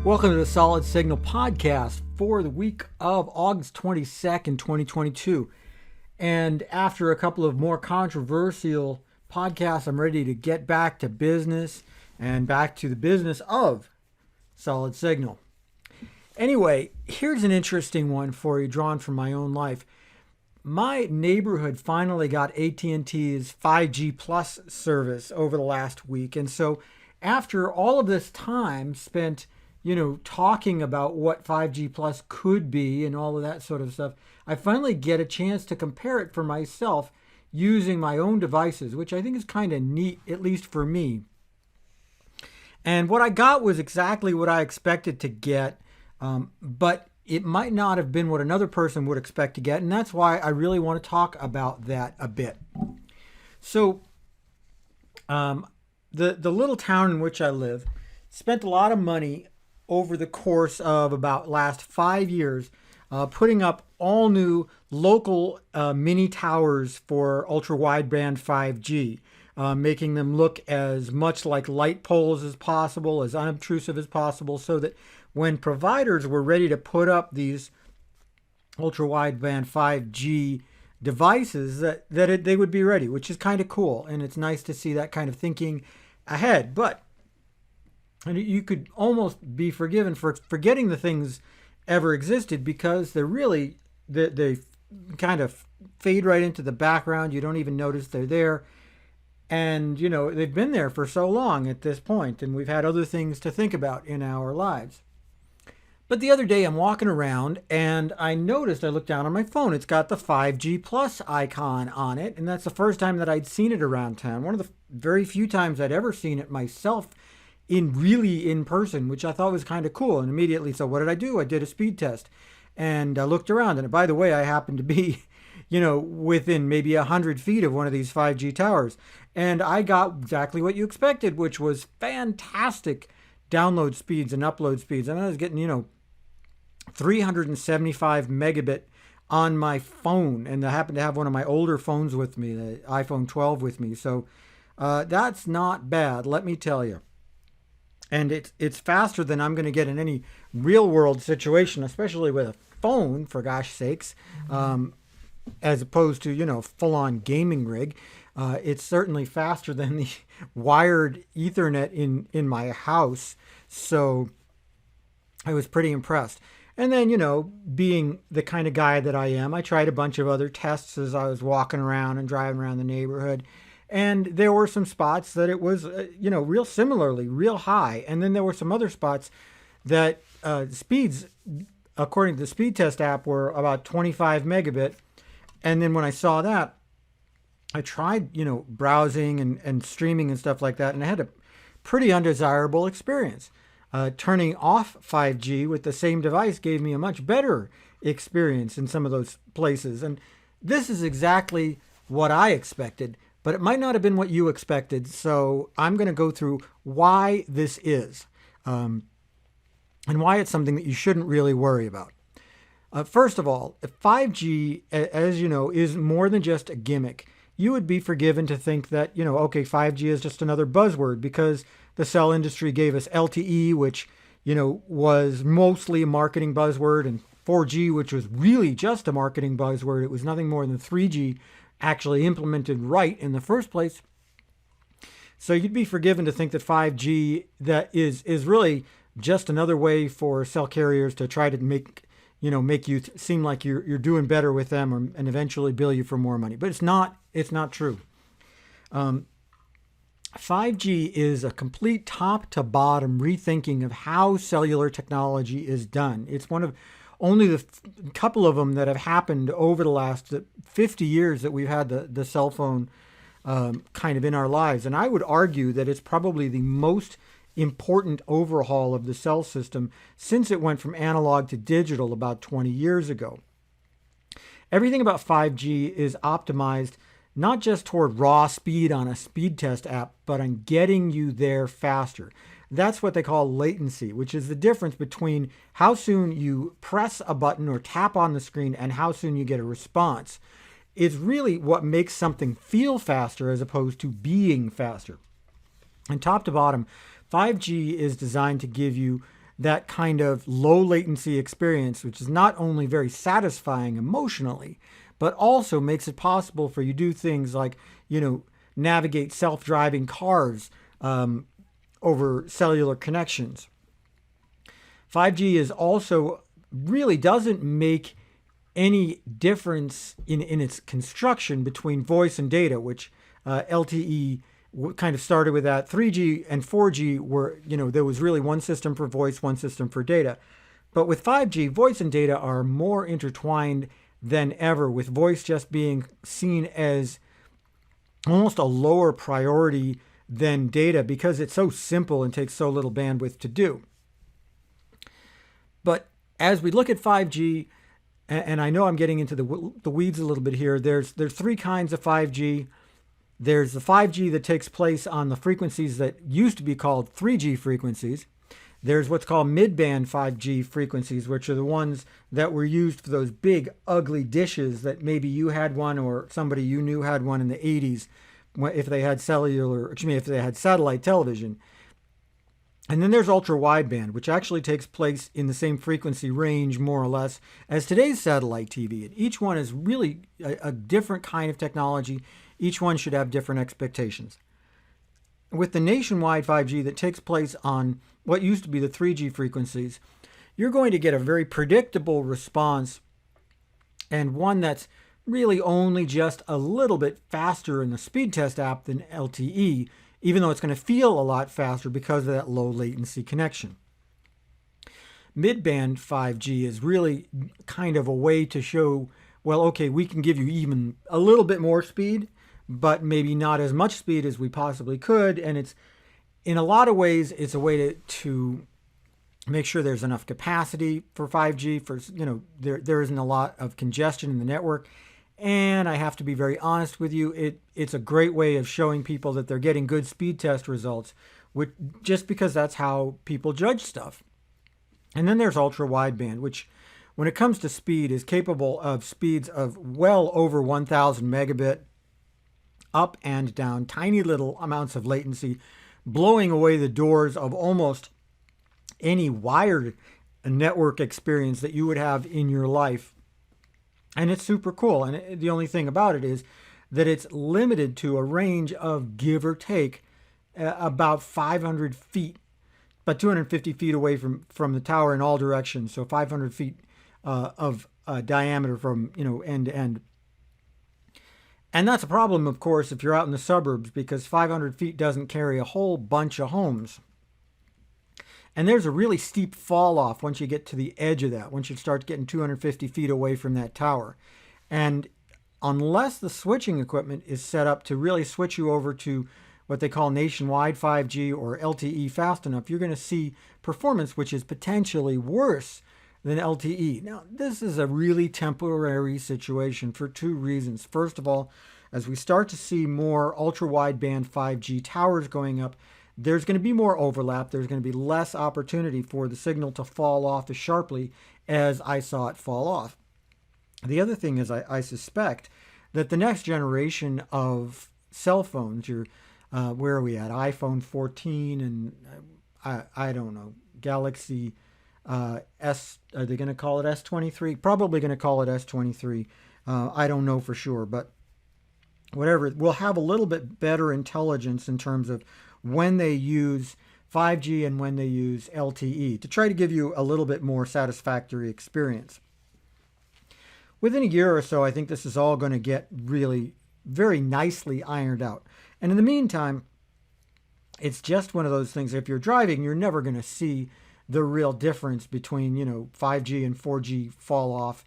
Welcome to the Solid Signal podcast for the week of August 22nd, 2022. And after a couple of more controversial podcasts, I'm ready to get back to business and back to the business of Solid Signal. Anyway, here's an interesting one for you, drawn from my own life. My neighborhood finally got AT&T's 5G Plus service over the last week. And so after all of this time spent talking about what 5G Plus could be and all of that sort of stuff, I finally get a chance to compare it for myself using my own devices, which I think is kind of neat, at least for me. And what I got was exactly what I expected to get, but it might not have been what another person would expect to get, and that's why I really want to talk about that a bit. So, the little town in which I live spent a lot of money over the course of about last 5 years, putting up all new local mini towers for ultra wideband 5G, making them look as much like light poles as possible, as unobtrusive as possible, so that when providers were ready to put up these ultra wideband 5G devices, they would be ready, which is kind of cool. And it's nice to see that kind of thinking ahead. But you could almost be forgiven for forgetting the things ever existed, because they kind of fade right into the background. You don't even notice they're there. And, they've been there for so long at this point, and we've had other things to think about in our lives. But the other day I'm walking around and I looked down on my phone. It's got the 5G Plus icon on it. And that's the first time that I'd seen it around town. One of the very few times I'd ever seen it myself in person, which I thought was kind of cool. And immediately, so what did I do? I did a speed test and I looked around. And by the way, I happened to be, within maybe 100 feet of one of these 5G towers. And I got exactly what you expected, which was fantastic download speeds and upload speeds. And I was getting, 375 megabit on my phone. And I happened to have one of my older phones with me, the iPhone 12 with me. So that's not bad, let me tell you. And it's faster than I'm going to get in any real world situation, especially with a phone, for gosh sakes, as opposed to, full on gaming rig. It's certainly faster than the wired Ethernet in my house. So I was pretty impressed. And then, being the kind of guy that I am, I tried a bunch of other tests as I was walking around and driving around the neighborhood. And there were some spots that it was, real similarly, real high. And then there were some other spots that speeds, according to the speed test app, were about 25 megabit. And then when I saw that, I tried, browsing and streaming and stuff like that. And I had a pretty undesirable experience. Turning off 5G with the same device gave me a much better experience in some of those places. And this is exactly what I expected, but it might not have been what you expected. So I'm going to go through why this is, and why it's something that you shouldn't really worry about. First of all, if 5G, as you know, is more than just a gimmick. You would be forgiven to think that, 5G is just another buzzword because the cell industry gave us LTE, which, was mostly a marketing buzzword, and 4G, which was really just a marketing buzzword. It was nothing more than 3G actually implemented right in the first place. So you'd be forgiven to think that 5G that is really just another way for cell carriers to try to make you seem like you're doing better with them, and eventually bill you for more money. But it's not true. 5G is a complete top to bottom rethinking of how cellular technology is done. It's one of only the couple of them that have happened over the last 50 years that we've had the cell phone kind of in our lives. And I would argue that it's probably the most important overhaul of the cell system since it went from analog to digital about 20 years ago. Everything about 5G is optimized not just toward raw speed on a speed test app, but on getting you there faster. That's what they call latency, which is the difference between how soon you press a button or tap on the screen and how soon you get a response. It's really what makes something feel faster as opposed to being faster. And top to bottom, 5G is designed to give you that kind of low latency experience, which is not only very satisfying emotionally, but also makes it possible for you to do things like, navigate self-driving cars over cellular connections. 5G is also really doesn't make any difference in its construction between voice and data, which LTE kind of started with that. 3G and 4G were, there was really one system for voice, one system for data. But with 5G, voice and data are more intertwined than ever, with voice just being seen as almost a lower priority than data because it's so simple and takes so little bandwidth to do. But as we look at 5G, and I know I'm getting into the weeds a little bit here, there's three kinds of 5G. There's the 5G that takes place on the frequencies that used to be called 3G frequencies. There's what's called mid-band 5G frequencies, which are the ones that were used for those big, ugly dishes that maybe you had one or somebody you knew had one in the 80s if they had if they had satellite television. And then there's ultra-wideband, which actually takes place in the same frequency range, more or less, as today's satellite TV. And each one is really a different kind of technology. Each one should have different expectations. With the nationwide 5G that takes place on what used to be the 3G frequencies, you're going to get a very predictable response, and one that's really only just a little bit faster in the speed test app than LTE, even though it's going to feel a lot faster because of that low latency connection. Mid-band 5G is really kind of a way to show, well, okay, we can give you even a little bit more speed, but maybe not as much speed as we possibly could. And it's, in a lot of ways, it's a way to make sure there's enough capacity for 5G. There isn't a lot of congestion in the network. And I have to be very honest with you, it's a great way of showing people that they're getting good speed test results, just because that's how people judge stuff. And then there's ultra wideband, which when it comes to speed is capable of speeds of well over 1,000 megabit up and down, tiny little amounts of latency, blowing away the doors of almost any wired network experience that you would have in your life. And it's super cool. And the only thing about it is that it's limited to a range of, give or take, about 500 feet, about 250 feet away from the tower in all directions. So 500 feet of diameter from end to end. And that's a problem, of course, if you're out in the suburbs, because 500 feet doesn't carry a whole bunch of homes. And there's a really steep fall off once you get to the edge of that, once you start getting 250 feet away from that tower. And unless the switching equipment is set up to really switch you over to what they call nationwide 5G or LTE fast enough, you're going to see performance which is potentially worse than LTE. Now, this is a really temporary situation for two reasons. First of all, as we start to see more ultra-wideband 5G towers going up, there's going to be more overlap. There's going to be less opportunity for the signal to fall off as sharply as I saw it fall off. The other thing is I suspect that the next generation of cell phones, where are we at? iPhone 14 and I don't know, Galaxy S, are they going to call it S23? Probably going to call it S23. I don't know for sure, but whatever. We'll have a little bit better intelligence in terms of when they use 5G and when they use LTE to try to give you a little bit more satisfactory experience. Within a year or so, I think this is all going to get really very nicely ironed out. And in the meantime, it's just one of those things. If you're driving, you're never going to see the real difference between 5G and 4G fall off.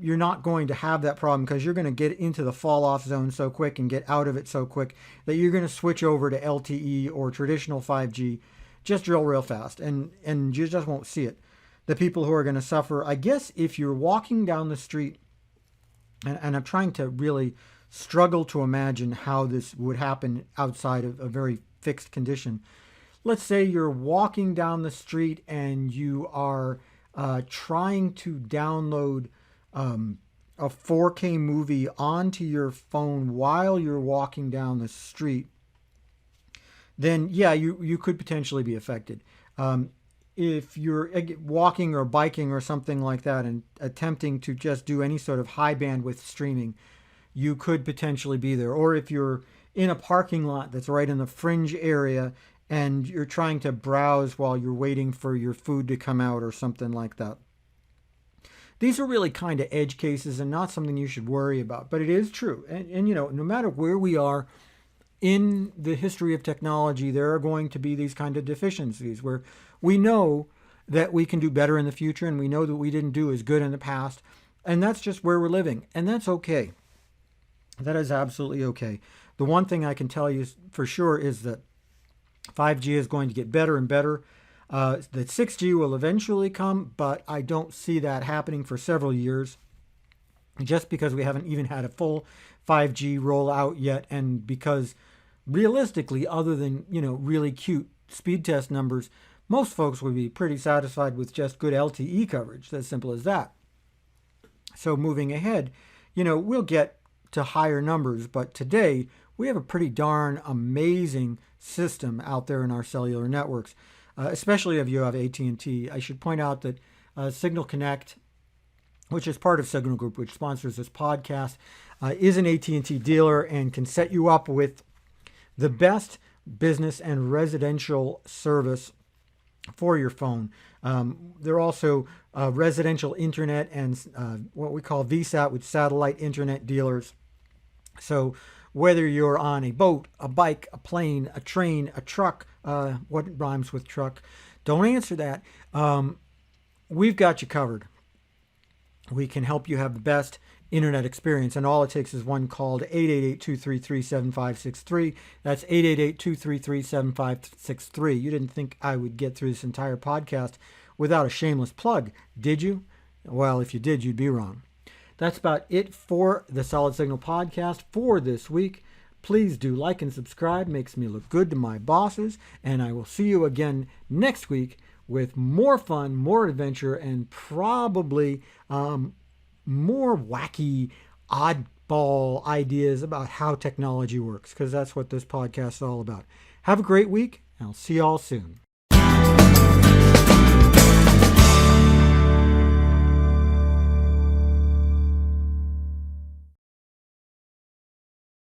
You're not going to have that problem because you're going to get into the fall off zone so quick and get out of it so quick that you're going to switch over to LTE or traditional 5G just real fast, and you just won't see it. The people who are going to suffer, I guess, if you're walking down the street, and I'm trying to really struggle to imagine how this would happen outside of a very fixed condition. Let's say you're walking down the street and you are trying to download a 4K movie onto your phone while you're walking down the street, then yeah, you could potentially be affected. if you're walking or biking or something like that and attempting to just do any sort of high bandwidth streaming, you could potentially be there. Or if you're in a parking lot that's right in the fringe area and you're trying to browse while you're waiting for your food to come out or something like that. These are really kind of edge cases and not something you should worry about, but it is true. And no matter where we are in the history of technology, there are going to be these kind of deficiencies where we know that we can do better in the future and we know that we didn't do as good in the past. And that's just where we're living. And that's okay. That is absolutely okay. The one thing I can tell you for sure is that 5G is going to get better and better. That 6G will eventually come, but I don't see that happening for several years just because we haven't even had a full 5G rollout yet, and because realistically, other than really cute speed test numbers, most folks would be pretty satisfied with just good LTE coverage. As simple as that. So moving ahead, we'll get to higher numbers, but today we have a pretty darn amazing system out there in our cellular networks, especially if you have AT&T. I should point out that Signal Connect, which is part of Signal Group, which sponsors this podcast, is an AT&T dealer and can set you up with the best business and residential service for your phone. They're also residential internet and what we call VSAT, with satellite internet dealers. So whether you're on a boat, a bike, a plane, a train, a truck, what rhymes with truck? Don't answer that. We've got you covered. We can help you have the best internet experience, and all it takes is one call to 888-233-7563. That's 888-233-7563. You didn't think I would get through this entire podcast without a shameless plug, did you? Well, if you did, you'd be wrong. That's about it for the Solid Signal podcast for this week. Please do like and subscribe. Makes me look good to my bosses, and I will see you again next week with more fun, more adventure, and probably more wacky, oddball ideas about how technology works, because that's what this podcast is all about. Have a great week, and I'll see you all soon.